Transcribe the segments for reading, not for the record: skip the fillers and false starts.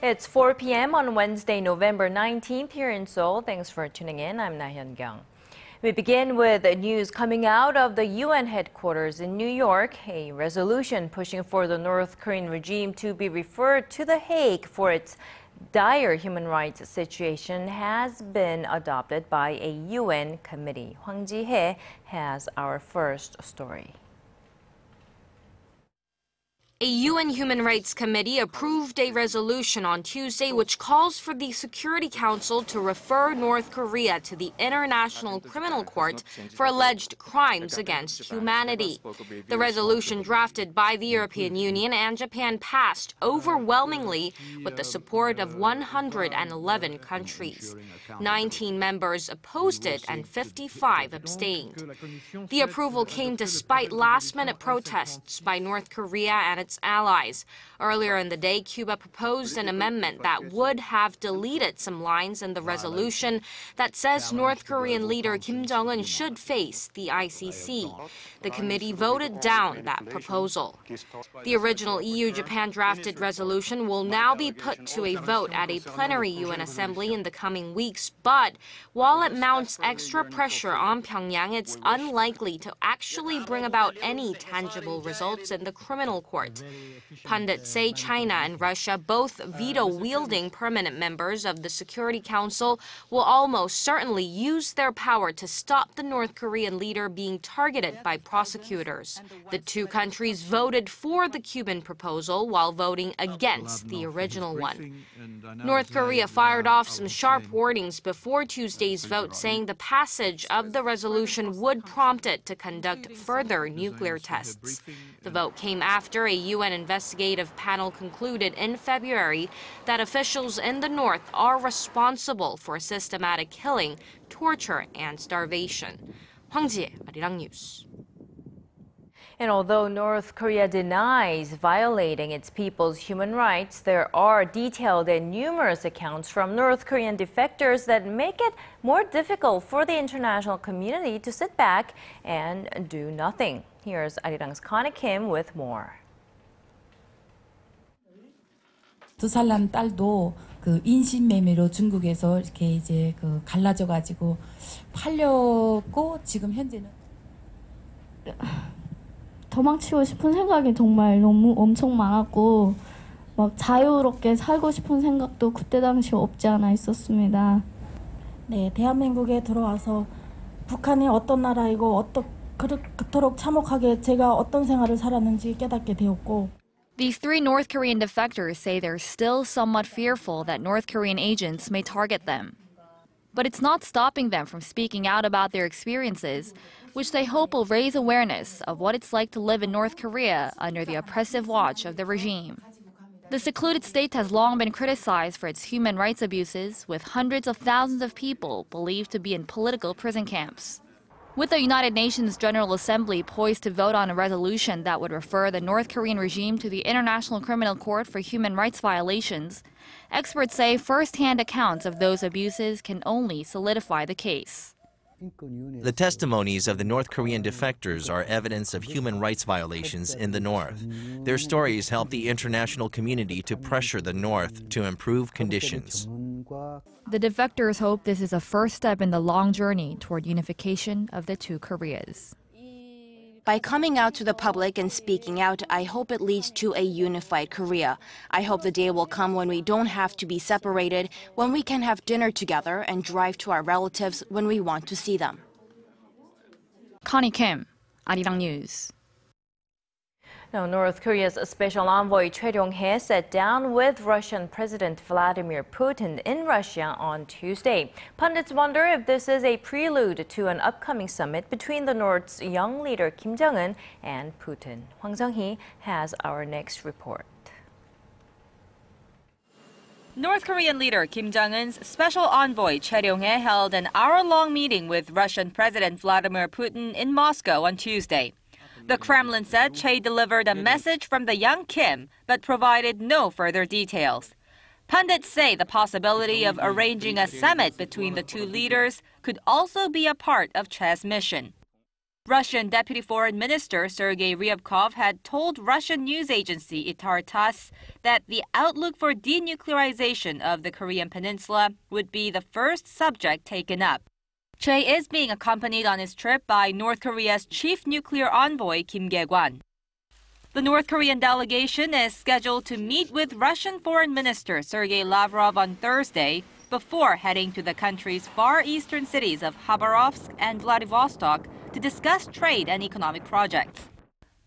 It's 4 p.m. on Wednesday, November 19th here in Seoul. Thanks for tuning in. I'm Laah Hyun-kyung. We begin with news coming out of the UN headquarters in New York. A resolution pushing for the North Korean regime to be referred to The Hague for its dire human rights situation has been adopted by a UN committee. Hwang Ji-hye has our first story. A UN Human Rights Committee approved a resolution on Tuesday which calls for the Security Council to refer North Korea to the International Criminal Court for alleged crimes against humanity. The resolution, drafted by the European Union and Japan, passed overwhelmingly with the support of 111 countries. 19 members opposed it and 55 abstained. The approval came despite last-minute protests by North Korea and its allies. Earlier in the day, Cuba proposed an amendment that would have deleted some lines in the resolution that says North Korean leader Kim Jong-un should face the ICC. The committee voted down that proposal. The original EU-Japan drafted resolution will now be put to a vote at a plenary UN assembly in the coming weeks, but while it mounts extra pressure on Pyongyang, it's unlikely to actually bring about any tangible results in the criminal court. Pundits say China and Russia, both veto-wielding permanent members of the Security Council, will almost certainly use their power to stop the North Korean leader being targeted by prosecutors. The two countries voted for the Cuban proposal while voting against the original one. North Korea fired off some sharp warnings before Tuesday's vote, saying the passage of the resolution would prompt it to conduct further nuclear tests. The vote came after a UN investigative panel concluded in February that officials in the north are responsible for systematic killing, torture, and starvation. Hwang Ji-hye, ARIRANG News. And although North Korea denies violating its people's human rights, there are detailed and numerous accounts from North Korean defectors that make it more difficult for the international community to sit back and do nothing. Here's 아리랑's Connie Kim with more. 2살 난 딸도 그 인신매매로 중국에서 이렇게 이제 그 갈라져 가지고 팔렸고 지금 현재는 도망치고 싶은 생각이 정말 너무 엄청 많았고 막 자유롭게 살고 싶은 생각도 그때 당시 없지 않아 있었습니다. 네, 대한민국에 들어와서 북한이 어떤 나라이고 그토록 참혹하게 제가 어떤 생활을 살았는지 깨닫게 되었고. These three North Korean defectors say they're still somewhat fearful that North Korean agents may target them. But it's not stopping them from speaking out about their experiences, which they hope will raise awareness of what it's like to live in North Korea under the oppressive watch of the regime. The secluded state has long been criticized for its human rights abuses, with hundreds of thousands of people believed to be in political prison camps. With the United Nations General Assembly poised to vote on a resolution that would refer the North Korean regime to the International Criminal Court for human rights violations, experts say first-hand accounts of those abuses can only solidify the case. The testimonies of the North Korean defectors are evidence of human rights violations in the North. Their stories help the international community to pressure the North to improve conditions. The defectors hope this is a first step in the long journey toward unification of the two Koreas. By coming out to the public and speaking out, I hope it leads to a unified Korea. I hope the day will come when we don't have to be separated, when we can have dinner together and drive to our relatives when we want to see them. Connie Kim, ARIRANG News. Now, North Korea's special envoy Choi Ryong-hae sat down with Russian President Vladimir Putin in Russia on Tuesday. Pundits wonder if this is a prelude to an upcoming summit between the North's young leader Kim Jong-un and Putin. Hwang Ji-hye has our next report. North Korean leader Kim Jong-un's special envoy Choi Ryong-hae held an hour-long meeting with Russian President Vladimir Putin in Moscow on Tuesday. The Kremlin said Choi delivered a message from the young Kim, but provided no further details. Pundits say the possibility of arranging a summit between the two leaders could also be a part of Choi's mission. Russian Deputy Foreign Minister Sergei Ryabkov had told Russian news agency TASS that the outlook for denuclearization of the Korean peninsula would be the first subject taken up. Che is being accompanied on his trip by North Korea's chief nuclear envoy Kim Kye-kwan. The North Korean delegation is scheduled to meet with Russian Foreign Minister Sergei Lavrov on Thursday before heading to the country's far eastern cities of Khabarovsk and Vladivostok to discuss trade and economic projects.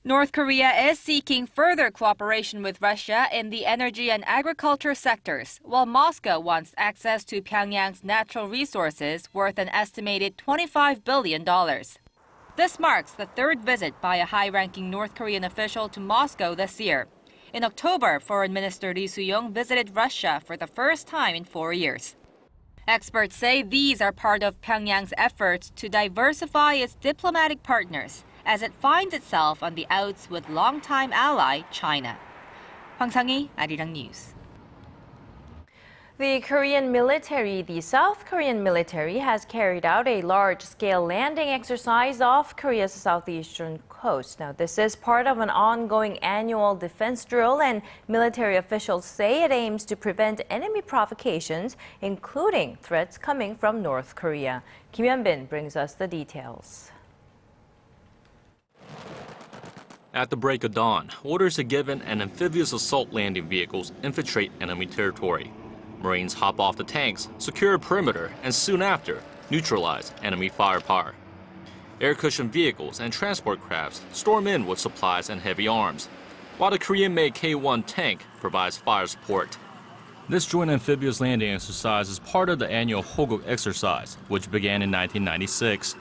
North Korea is seeking further cooperation with Russia in the energy and agriculture sectors, while Moscow wants access to Pyongyang's natural resources worth an estimated $25 billion. This marks the third visit by a high-ranking North Korean official to Moscow this year. In October, Foreign Minister Lee Soo-young visited Russia for the first time in 4 years. Experts say these are part of Pyongyang's efforts to diversify its diplomatic partners as it finds itself on the outs with longtime ally China. Hwang Ji-hye, ARIRANG News. The South Korean military has carried out a large-scale landing exercise off Korea's southeastern coast. Now, this is part of an ongoing annual defense drill, and military officials say it aims to prevent enemy provocations, including threats coming from North Korea. Kim Hyun-bin brings us the details. At the break of dawn, orders are given and amphibious assault landing vehicles infiltrate enemy territory. Marines hop off the tanks, secure a perimeter, and soon after, neutralize enemy firepower. Air-cushioned vehicles and transport crafts storm in with supplies and heavy arms, while the Korean-made K-1 tank provides fire support. This joint amphibious landing exercise is part of the annual Hoguk exercise, which began in 1996.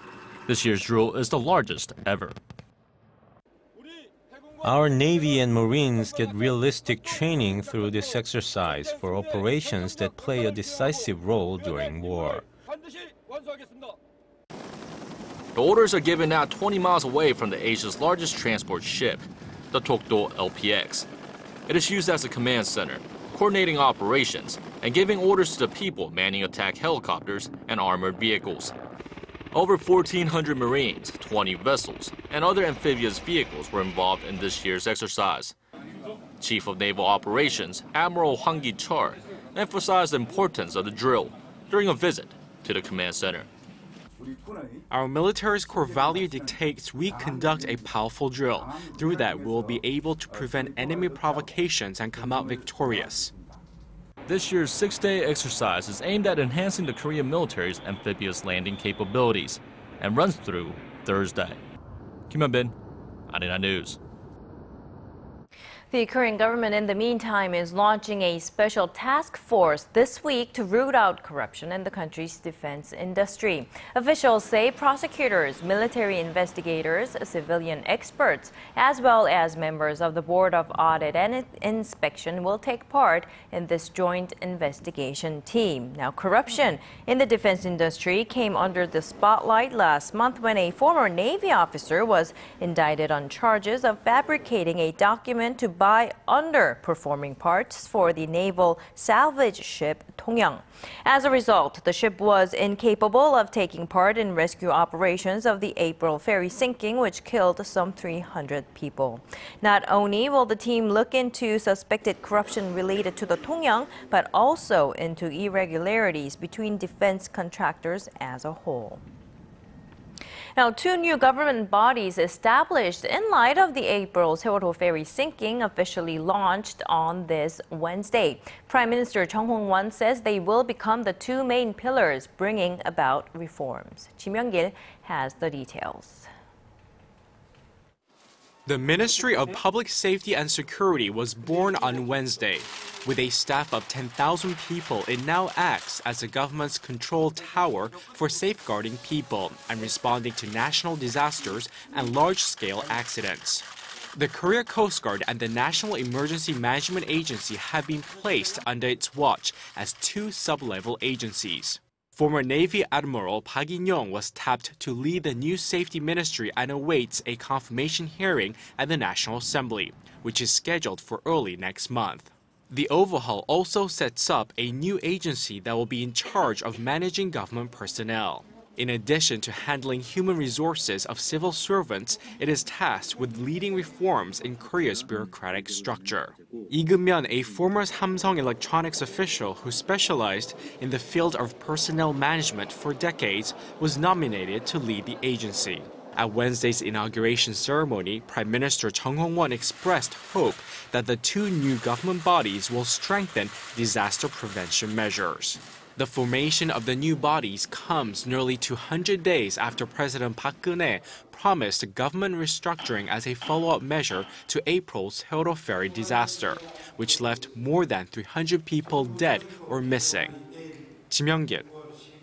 This year's drill is the largest ever. Our Navy and Marines get realistic training through this exercise for operations that play a decisive role during war. The orders are given now 20 miles away from the Asia's largest transport ship, the Tokdo LPX. It is used as a command center, coordinating operations and giving orders to the people manning attack helicopters and armored vehicles. Over 1,400 Marines, 20 vessels, and other amphibious vehicles were involved in this year's exercise. Chief of Naval Operations, Admiral Hwang Ji-hye, emphasized the importance of the drill during a visit to the command center. Our military's core value dictates we conduct a powerful drill. Through that, we will be able to prevent enemy provocations and come out victorious. This year's 6-day exercise is aimed at enhancing the Korean military's amphibious landing capabilities and runs through Thursday. Kim Hyun-bin, ARIRANG News. The Korean government, in the meantime, is launching a special task force this week to root out corruption in the country's defense industry. Officials say prosecutors, military investigators, civilian experts, as well as members of the Board of Audit and Inspection will take part in this joint investigation team. Now, corruption in the defense industry came under the spotlight last month when a former Navy officer was indicted on charges of fabricating a document to buy underperforming parts for the naval salvage ship Tongyang. As a result, the ship was incapable of taking part in rescue operations of the April ferry sinking, which killed some 300 people. Not only will the team look into suspected corruption related to the Tongyang, but also into irregularities between defense contractors as a whole. Now, 2 new government bodies established in light of the April Seoul ferry sinking officially launched on this Wednesday. Prime Minister Chung Hong-won says they will become the 2 main pillars bringing about reforms. Ji Myung-gil has the details. The Ministry of Public Safety and Security was born on Wednesday. With a staff of 10,000 people, it now acts as the government's control tower for safeguarding people and responding to national disasters and large-scale accidents. The Korea Coast Guard and the National Emergency Management Agency have been placed under its watch as 2 sub-level agencies. Former Navy Admiral Park In-young was tapped to lead the new safety ministry and awaits a confirmation hearing at the National Assembly, which is scheduled for early next month. The overhaul also sets up a new agency that will be in charge of managing government personnel. In addition to handling human resources of civil servants, it is tasked with leading reforms in Korea's bureaucratic structure. Lee Geum-myeon, a former Samsung Electronics official who specialized in the field of personnel management for decades, was nominated to lead the agency. At Wednesday's inauguration ceremony, Prime Minister Chung Hong-won expressed hope that the two new government bodies will strengthen disaster prevention measures. The formation of the new bodies comes nearly 200 days after President Park Geun-hye promised government restructuring as a follow-up measure to April's Seoul ferry disaster, which left more than 300 people dead or missing. Kim Young-gil,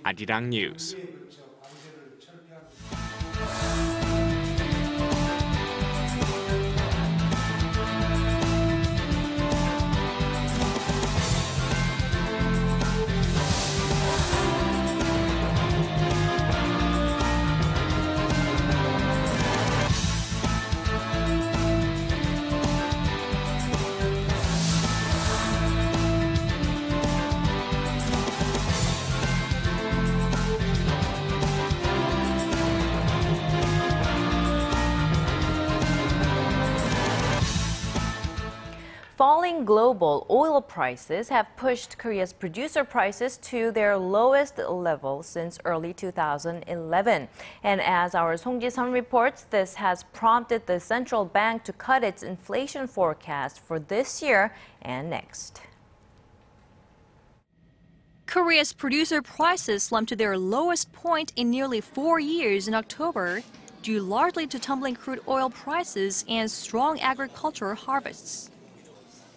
ARIRANG News. Falling global oil prices have pushed Korea's producer prices to their lowest level since early 2011. And as our Song Ji-sun reports, this has prompted the central bank to cut its inflation forecast for this year and next. Korea's producer prices slumped to their lowest point in nearly 4 years in October, due largely to tumbling crude oil prices and strong agricultural harvests.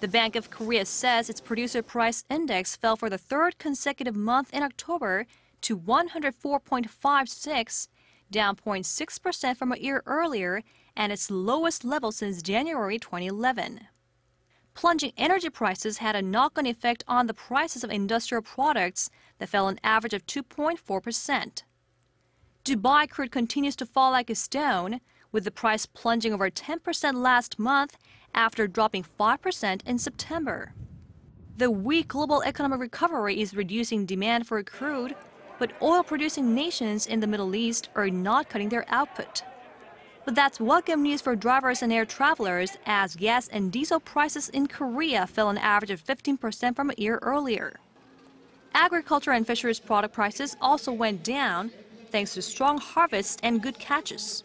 The Bank of Korea says its producer price index fell for the third consecutive month in October to 104.56, down 0.6% from a year earlier and its lowest level since January 2011. Plunging energy prices had a knock-on effect on the prices of industrial products that fell an average of 2.4%. Dubai crude continues to fall like a stone, with the price plunging over 10% last month after dropping 5% in September. The weak global economic recovery is reducing demand for crude, but oil-producing nations in the Middle East are not cutting their output. But that's welcome news for drivers and air travelers, as gas and diesel prices in Korea fell an average of 15% from a year earlier. Agriculture and fisheries product prices also went down, thanks to strong harvests and good catches.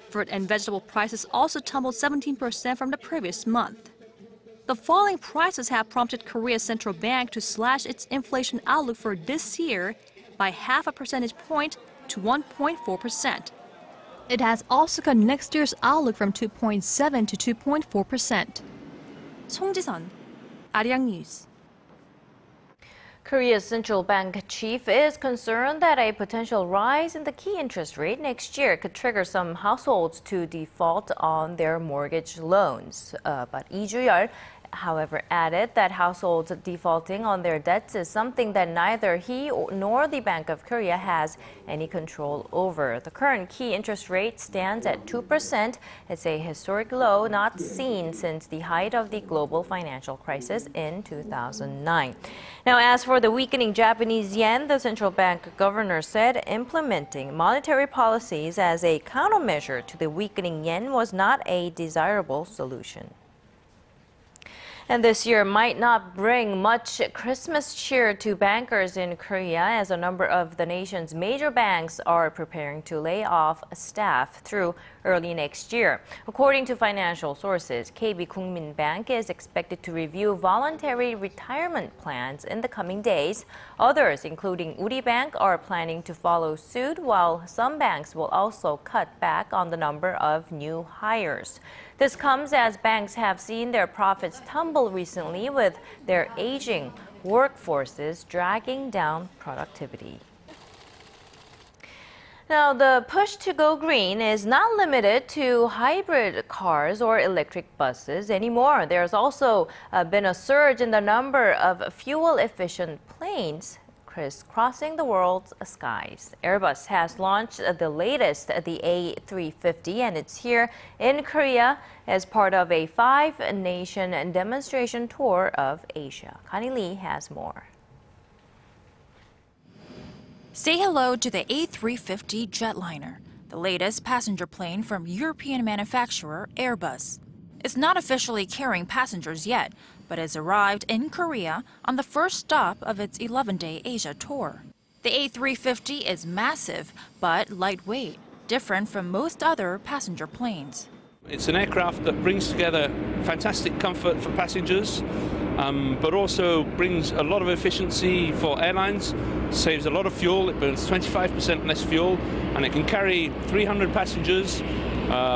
Fruit and vegetable prices also tumbled 17% from the previous month. The falling prices have prompted Korea's central bank to slash its inflation outlook for this year by 0.5 percentage point to 1.4%. It has also cut next year's outlook from 2.7 to 2.4%. Song Ji-sun, ARIRANG News. Korea's central bank chief is concerned that a potential rise in the key interest rate next year could trigger some households to default on their mortgage loans. But Lee Ju-yeol, however, added that households defaulting on their debts is something that neither he nor the Bank of Korea has any control over. The current key interest rate stands at 2%. It's a historic low not seen since the height of the global financial crisis in 2009. Now, as for the weakening Japanese yen, the central bank governor said implementing monetary policies as a countermeasure to the weakening yen was not a desirable solution. And this year might not bring much Christmas cheer to bankers in Korea, as a number of the nation's major banks are preparing to lay off staff through early next year. According to financial sources, KB Kookmin is expected to review voluntary retirement plans in the coming days. Others, including Uri Bank, are planning to follow suit, while some banks will also cut back on the number of new hires. This comes as banks have seen their profits tumble recently, with their aging workforces dragging down productivity. Now, the push to go green is not limited to hybrid cars or electric buses anymore. There's also been a surge in the number of fuel-efficient planes crisscrossing the world's skies. Airbus has launched the latest, the A350, and it's here in Korea as part of a 5-nation demonstration tour of Asia. Connie Lee has more. Say hello to the A350 jetliner, the latest passenger plane from European manufacturer Airbus. It's not officially carrying passengers yet, but has arrived in Korea on the first stop of its 11-day Asia tour. The A350 is massive, but lightweight, different from most other passenger planes. It's an aircraft that brings together fantastic comfort for passengers, but also brings a lot of efficiency for airlines, saves a lot of fuel, it burns 25% less fuel, and it can carry 300 passengers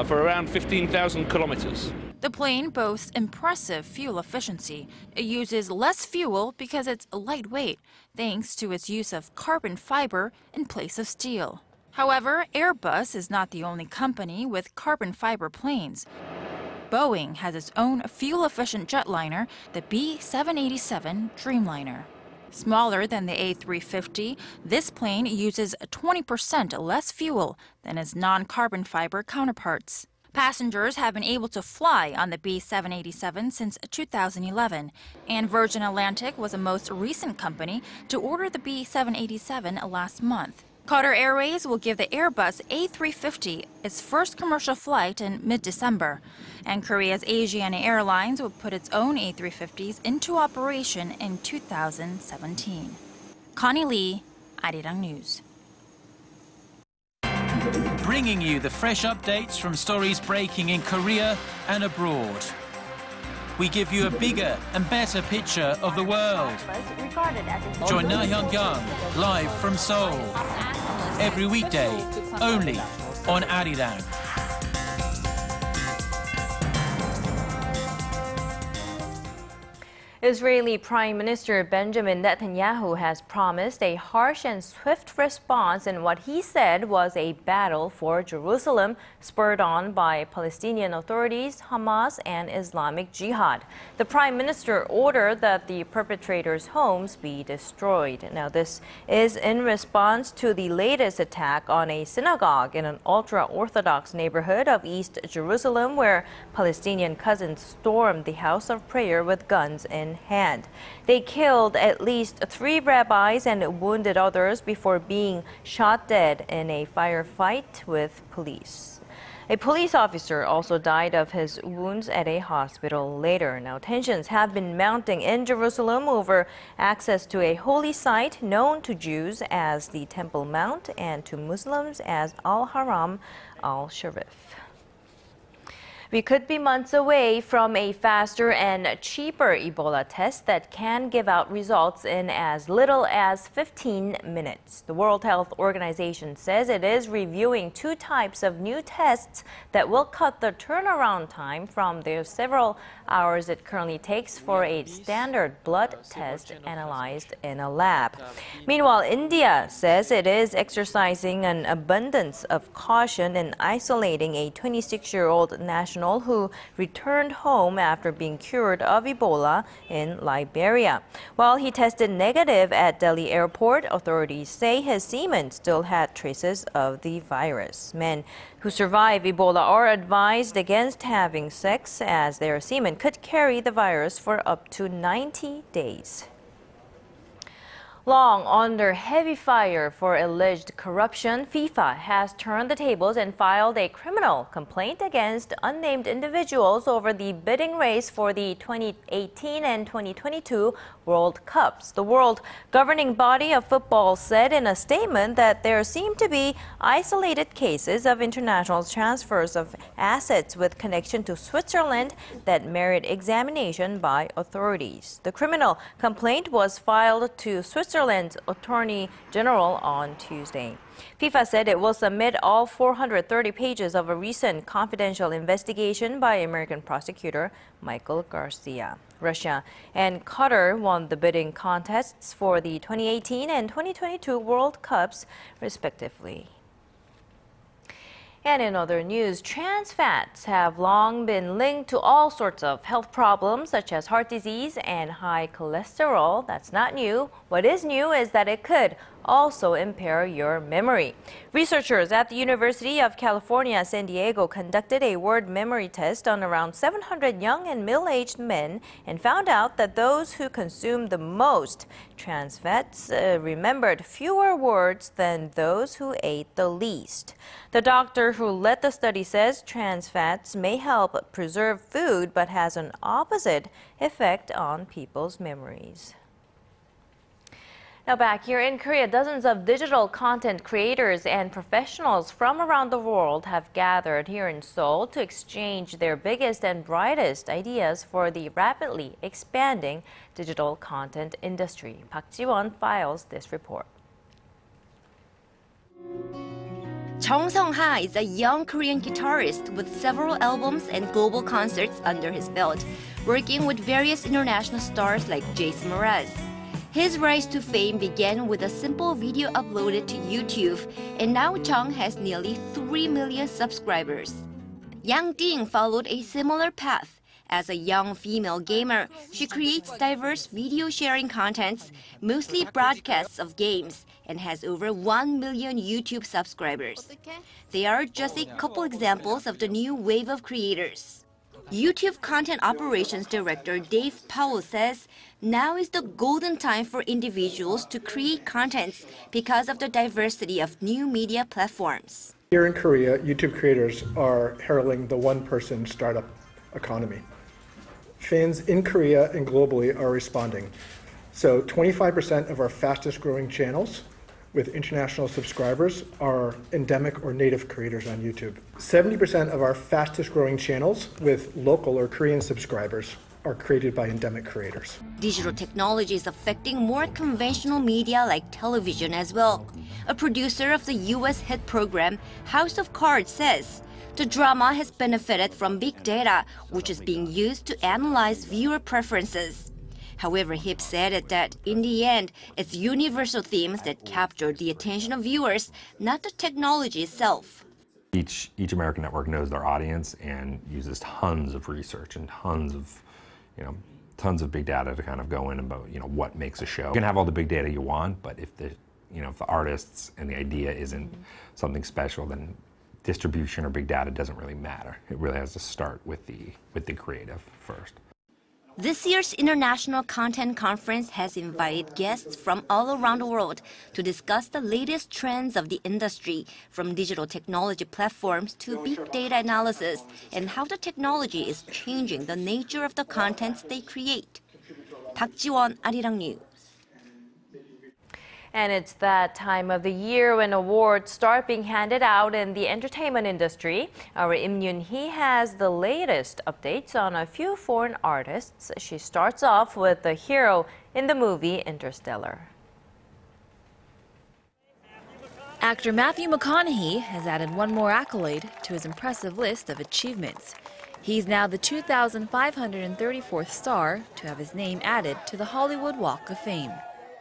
for around 15,000 kilometers. The plane boasts impressive fuel efficiency. It uses less fuel because it's lightweight, thanks to its use of carbon fiber in place of steel. However, Airbus is not the only company with carbon fiber planes. Boeing has its own fuel-efficient jetliner, the B787 Dreamliner. Smaller than the A350, this plane uses 20% less fuel than its non-carbon fiber counterparts. Passengers have been able to fly on the B787 since 2011, and Virgin Atlantic was the most recent company to order the B787 last month. Qatar Airways will give the Airbus A350 its first commercial flight in mid-December, and Korea's Asiana Airlines will put its own A350s into operation in 2017. Connie Lee, ARIRANG News. Bringing you the fresh updates from stories breaking in Korea and abroad. We give you a bigger and better picture of the world. Join Laah Hyun-kyung live from Seoul. Every weekday, only on ARIRANG. Israeli Prime Minister Benjamin Netanyahu has promised a harsh and swift response in what he said was a battle for Jerusalem, spurred on by Palestinian authorities, Hamas, and Islamic Jihad. The Prime Minister ordered that the perpetrators' homes be destroyed. Now, this is in response to the latest attack on a synagogue in an ultra-Orthodox neighborhood of East Jerusalem, where Palestinian cousins stormed the house of prayer with guns in hand. They killed at least 3 rabbis and wounded others before being shot dead in a firefight with police. A police officer also died of his wounds at a hospital later. Now, tensions have been mounting in Jerusalem over access to a holy site known to Jews as the Temple Mount and to Muslims as Al-Haram al-Sharif. We could be months away from a faster and cheaper Ebola test that can give out results in as little as 15 minutes. The World Health Organization says it is reviewing 2 types of new tests that will cut the turnaround time from the several hours it currently takes for a standard blood test analyzed in a lab. Meanwhile, India says it is exercising an abundance of caution in isolating a 26-year-old national who returned home after being cured of Ebola in Liberia. While he tested negative at Delhi airport, authorities say his semen still had traces of the virus. Men who survive Ebola are advised against having sex, as their semen could carry the virus for up to 90 days. Long under heavy fire for alleged corruption, FIFA has turned the tables and filed a criminal complaint against unnamed individuals over the bidding race for the 2018 and 2022 World Cups. The world governing body of football said in a statement that there seem to be isolated cases of international transfers of assets with connection to Switzerland that merit examination by authorities. The criminal complaint was filed to Switzerland's Attorney General on Tuesday. FIFA said it will submit all 430 pages of a recent confidential investigation by American prosecutor Michael Garcia. Russia and Qatar won the bidding contests for the 2018 and 2022 World Cups, respectively. And in other news, trans fats have long been linked to all sorts of health problems such as heart disease and high cholesterol. That's not new. What is new is that it could also impair your memory. Researchers at the University of California, San Diego conducted a word memory test on around 700 young and middle-aged men and found out that those who consumed the most trans fats remembered fewer words than those who ate the least. The doctor who led the study says trans fats may help preserve food but has an opposite effect on people's memories. Now back here in Korea, dozens of digital content creators and professionals from around the world have gathered here in Seoul to exchange their biggest and brightest ideas for the rapidly expanding digital content industry. Park Ji-won files this report. Chung Sung-ha is a young Korean guitarist with several albums and global concerts under his belt, working with various international stars like Jason Mraz. His rise to fame began with a simple video uploaded to YouTube, and now Chung has nearly 3 million subscribers. Yang Ding followed a similar path. As a young female gamer, she creates diverse video sharing contents, mostly broadcasts of games, and has over 1 million YouTube subscribers. They are just a couple examples of the new wave of creators. YouTube Content Operations Director Dave Powell says now is the golden time for individuals to create contents because of the diversity of new media platforms. Here in Korea, YouTube creators are heralding the one-person startup economy. Fans in Korea and globally are responding. So 25% of our fastest growing channels with international subscribers are endemic or native creators on YouTube. 70% of our fastest growing channels with local or Korean subscribers are created by endemic creators. Digital technology is affecting more conventional media like television as well. A producer of the US hit program House of Cards says the drama has benefited from big data, which is being used to analyze viewer preferences. However, Hip said that in the end, it's universal themes that capture the attention of viewers, not the technology itself. Each American network knows their audience and uses tons of research and tons of big data to kind of go in about what makes a show. You can have all the big data you want, but if the artists and the idea isn't something special, then distribution or big data doesn't really matter. It really has to start with the creative first. This year's International Content Conference has invited guests from all around the world to discuss the latest trends of the industry, from digital technology platforms to big data analysis, and how the technology is changing the nature of the contents they create. Park Ji-won, ARIRANG News. And it's that time of the year when awards start being handed out in the entertainment industry. Our Im Yoon-hee has the latest updates on a few foreign artists. She starts off with the hero in the movie Interstellar. Actor Matthew McConaughey has added one more accolade to his impressive list of achievements. He's now the 2,534th star to have his name added to the Hollywood Walk of Fame.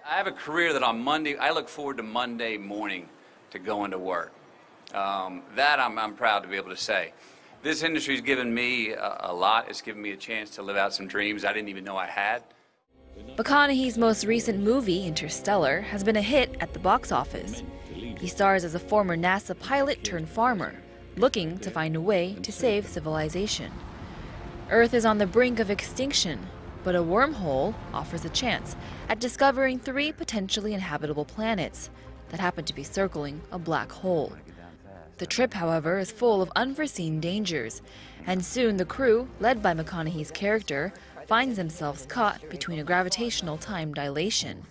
I have a career that on Monday, I look forward to Monday morning to going to work. That I'm proud to be able to say. This industry's given me a lot. It's given me a chance to live out some dreams I didn't even know I had. McConaughey's most recent movie, Interstellar, has been a hit at the box office. He stars as a former NASA pilot turned farmer, looking to find a way to save civilization. Earth is on the brink of extinction, but a wormhole offers a chance at discovering 3 potentially inhabitable planets that happen to be circling a black hole. The trip, however, is full of unforeseen dangers, and soon the crew, led by McConaughey's character, finds themselves caught between a gravitational time dilation.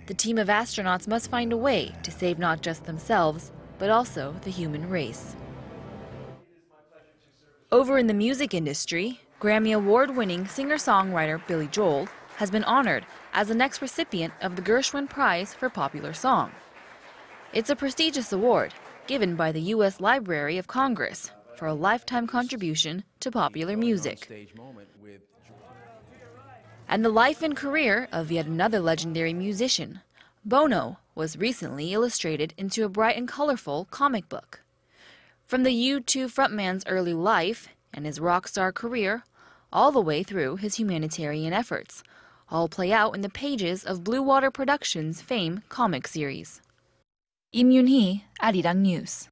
The team of astronauts must find a way to save not just themselves, but also the human race. Over in the music industry, Grammy Award-winning singer-songwriter Billy Joel has been honored as the next recipient of the Gershwin Prize for Popular Song. It's a prestigious award given by the U.S. Library of Congress for a lifetime contribution to popular music. And the life and career of yet another legendary musician, Bono, was recently illustrated into a bright and colorful comic book. From the U2 frontman's early life and his rock star career, all the way through his humanitarian efforts, all play out in the pages of Blue Water Productions' Fame comic series. Im Yoon-hee, ARIRANG News.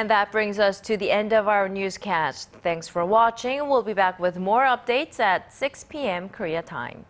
And that brings us to the end of our newscast. Thanks for watching. We'll be back with more updates at 6 p.m. Korea time.